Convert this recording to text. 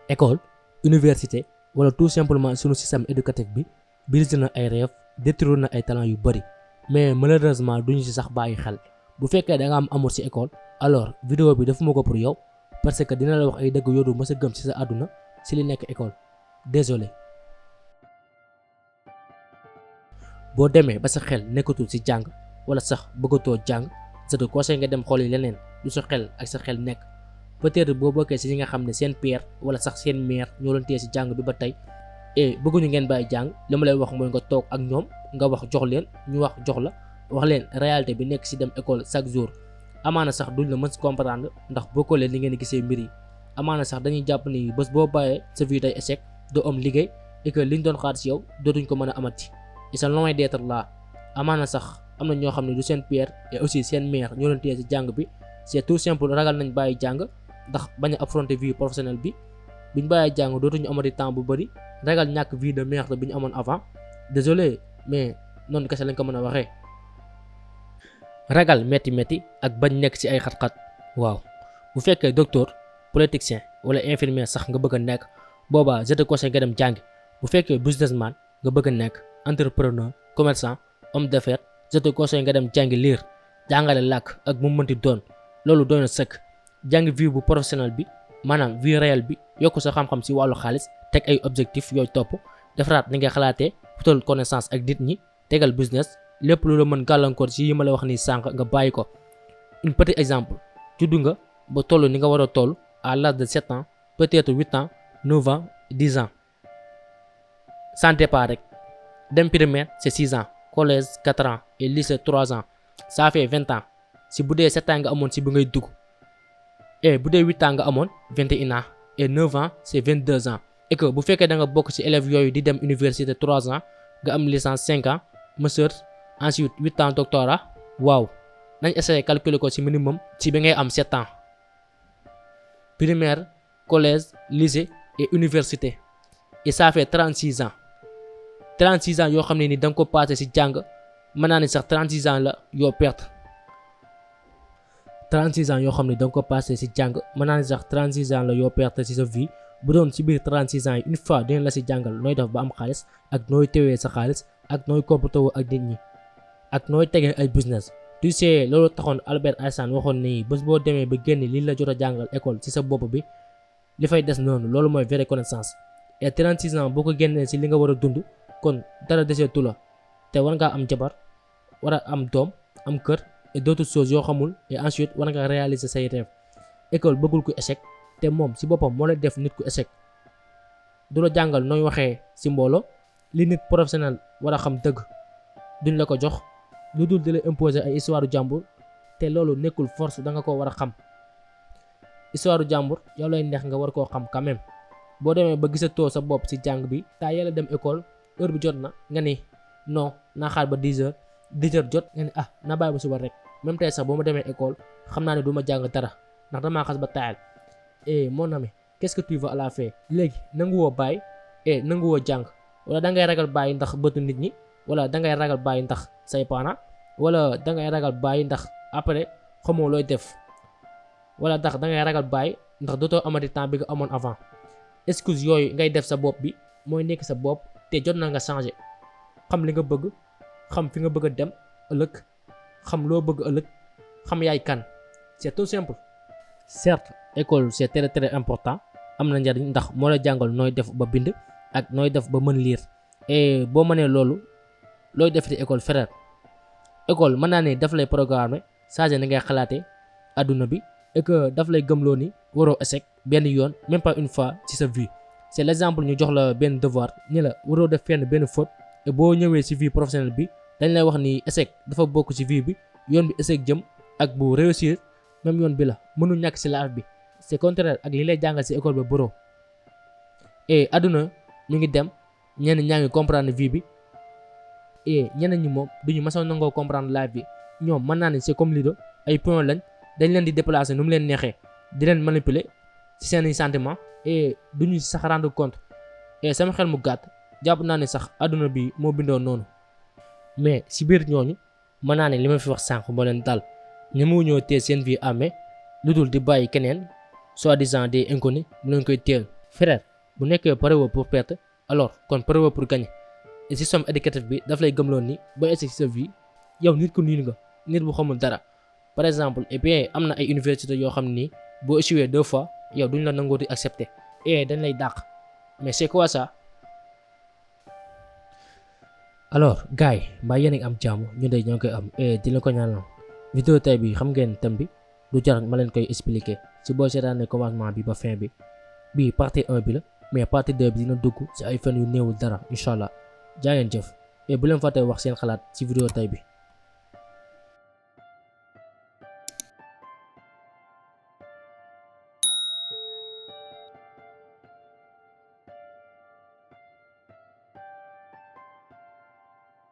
école université wala tout simplement sunu système éducatif bi brise na ay rêve détruire na ay talent yu bari mais malheureusement duñu ci sax bàyyi xel bu fekkee da nga am amour ci école alors vidéo bi defuma ko pour yow parce que dina la wax ay dëgg yoodu mës a gëm ci sa àdduna ci li nekk école désolé. boo demee ba sa xel nekkatul ci jàng wala sax bëggatoo jàng je te conseille nga dem xooli leneen lu sa xel ak sa xel nekk peut-être boo bokkee ci ñi nga xam ne seen père wala sax seen mère ñoo leen téye ci jàng bi ba tey et bëgguñu ngeen bàyyi jàng li ma lay wax mooy nga toog ak ñoom nga wax jox leen ñu wax jox la wax leen réalité bi nekk ci dem école chaque jour amaana sax duñ la mën ci comprendre ndax bokkoo leen li ngeen gisee mbir yi amaana sax dañuy jàpp ni bés boo bàyyee sa vie day échec doo am liggéey et que liñ doon xaar ci yow dootuñ ko mën a amati ils sont loin d'être là amaana sax am na ñoo xam ne du seen père et aussi seen mère ñoo leen téye ci jàng bi c'est tout simple ragal nañ bàyyi jàng ndax bañ a affronter vie professionnelle bi buñ bàyyi jàng dootuñu amati temps bu bari ragal ñàkk vie de merde bi ñu amoon avant désolé mais noonu kese lañ ko mën a waxee. ragal metti ak bañ nekk ci ay xat-xat waaw bu fekkee docteur politicien wala infirmier sax nga bëgg a nekk boobaa je te conseille nga dem jàngi bu fekkee businessman nga bëgg a nekk entrepreneur commerçant homme d'affaires je te conseille nga dem jàngi lire jàngale làkk ak mu mënti doon loolu doy na sëkk jàngi vie bu professionnel bi maanaam vie réelle bi yokk sa xam-xam ci wàllu xaalis teg ay objectifs yooyu topp defaraat ni nga xalaatee wutal connaissance ak nit ñi tegal business lépp lu la mën gàllankoor ci yi ma la wax ni sànq nga bàyyi ko. un petit exemple juddu nga ba toll ni nga war a toll à l'âge de 7 ans peut-être 8 ans 9 ans 10 ans sans départ rek dem primaire c'est 6 ans collège 4 ans et lycée 3 ans ça fait 20 ans si bu dee 7 ans nga amoon si bi ngay dugg et bu dee 8 ans nga amoon 21 ans et 9 ans c'est 22 ans et que bu fekkee da nga bokk ci élèves yooyu di dem université 3 ans nga am licence 5 ans master ensuite 8 ans doctorat waaw nañ essayer calculer ko ci minimum ci bi ngay am 7 ans primaire collège lycée et université et ça fait 36 ans 36 ans yoo xam ne ni da nga ko passé ci jàng mën naa ni sax 36 ans la yoo perte 36 ans yoo xam ne da nga ko passé ci jàng mën naa ni sax 36 ans la yoo perte ci sa vie bu doon ci biir 36 ans yi une fois dina la ci jàngal nooy def ba am xaalis ak nooy tewee sa xaalis ak nooy comporté woo ak nit ñi ak nooy tegee ay business. tu sais loolu taxoon Albert Einstein waxoon ni bés boo demee ba génn li la jot a jàngal école ci sa bopp bi li fay des noonu loolu mooy vraie connaissance et 36 ans boo ko génnee ci li nga war a dund kon dara deseetu la te war ngaa am jabar war a am doom am kër et d'autres choses yoo xamul et ensuite war nga réaliser say rêve. école bëggul ku échec te moom ci boppam moo lay def nit ku échec du la jàngal nooy waxee ci mbooloo li nit professionnel war a xam dëgg duñ la ko jox lu dul di la imposer ay histoire du jàmbur te loolu nekkul force da nga ko war a xam histoire du jàmbur yow lay neex nga war koo xam quand même boo demee ba gisatoo sa bopp ci jàng bi taa yàlla dem école heure bi jot na nga ni non naa xaar ba 10 heures jot nga ni naa bàyyi ba suba rek même tey sax boo ma demee école xam naa ne du ma jàng dara ndax damaa xas ba taayal mon ami qu'est-ce que tu veux à la fin léegi nanguwoo bàyyi nanguwoo jàng wala da ngay ragal bàyyi ndax bëtu nit ñi wala da ngay ragal bàyyi ndax say parents wala da ngay ragal bàyyi ndax après xamoo looy def wala ndax da ngay ragal bàyyi ndax dootoo amati temps bi nga amoon avant excuse yooyu ngay def sa bopp bi mooy nekk sa bopp te jot na nga changer xam li nga bëgg xam fi nga bëgg a dem ëllëg xam loo bëgg ëllëg xam yaay kan c'est tout simple. certes école c'est très très important am na njariñ ndax moo la jàngal nooy def ba bind ak nooy def ba mën lire et boo mënee loolu looy def ci école frère école mën naa ne daf lay programmer changer ni ngay xalaatee adduna bi et que daf lay gëmloo ni waroo échec benn yoon même pas une fois ci sa vie. c'est l'exemple ñu jox la benn devoir ni la waroo def fenn benn faute et boo ñëwee ci vie professionnelle bi dañ lay wax ni échec dafa bokk ci vie bi yoon bi échec jëm ak bu réussir même yoon bi la mënul ñàkk ci life bi c'est contraire ak li lay jàngal ci école ba bro. et adduna ñu ngi dem ñenn ñaa ngi comprendre vie bi et ñeneen ñi moom duñu mësoon nangoo comprendre life bi ñoom mën naa ne c'est comme Lido ay point lañ dañ leen di déplacer nu mu leen neexee di leen manipuler ci seeni sentiments et duñu sax rendre compte et sama xel mu gàtt jàpp naa ne sax adduna bi moo bindoo noonu mais ci biir ñooñu mën naa ne li ma fi wax sànq moo leen dal ñemewu ñoo teel seen vie amee lu dul di bàyyi keneen soi-disant des inconnus mu leen koy teel frère bu nekkee pare woo pour perte alors kon pare woo pour gagner et système éducatif bi daf lay gëmloo ni ba egsi ci sa vie yow nit ku niil nga nit bu xamul dara par exemple et bien am na ay université yoo xam ni boo échoué 2 fois yow duñ la nangoo di accepter et dañ lay dàq mais c'est quoi ça. alors gars yi mbaa yéen a ngi am jàmm ñu de ñoo koy am di la ko ñaanal vidéo tey bi xam ngeen thème bi du jar ma leen koy expliquer ci boo seetaanee commencement bi ba fin bi bii partie 1 bi la mais partie 2 bi dina dugg ci ay fan yu néewul dara incha allah jaa ngeen jëf et bu leen fàtte wax seen xalaat ci vidéo tey bi.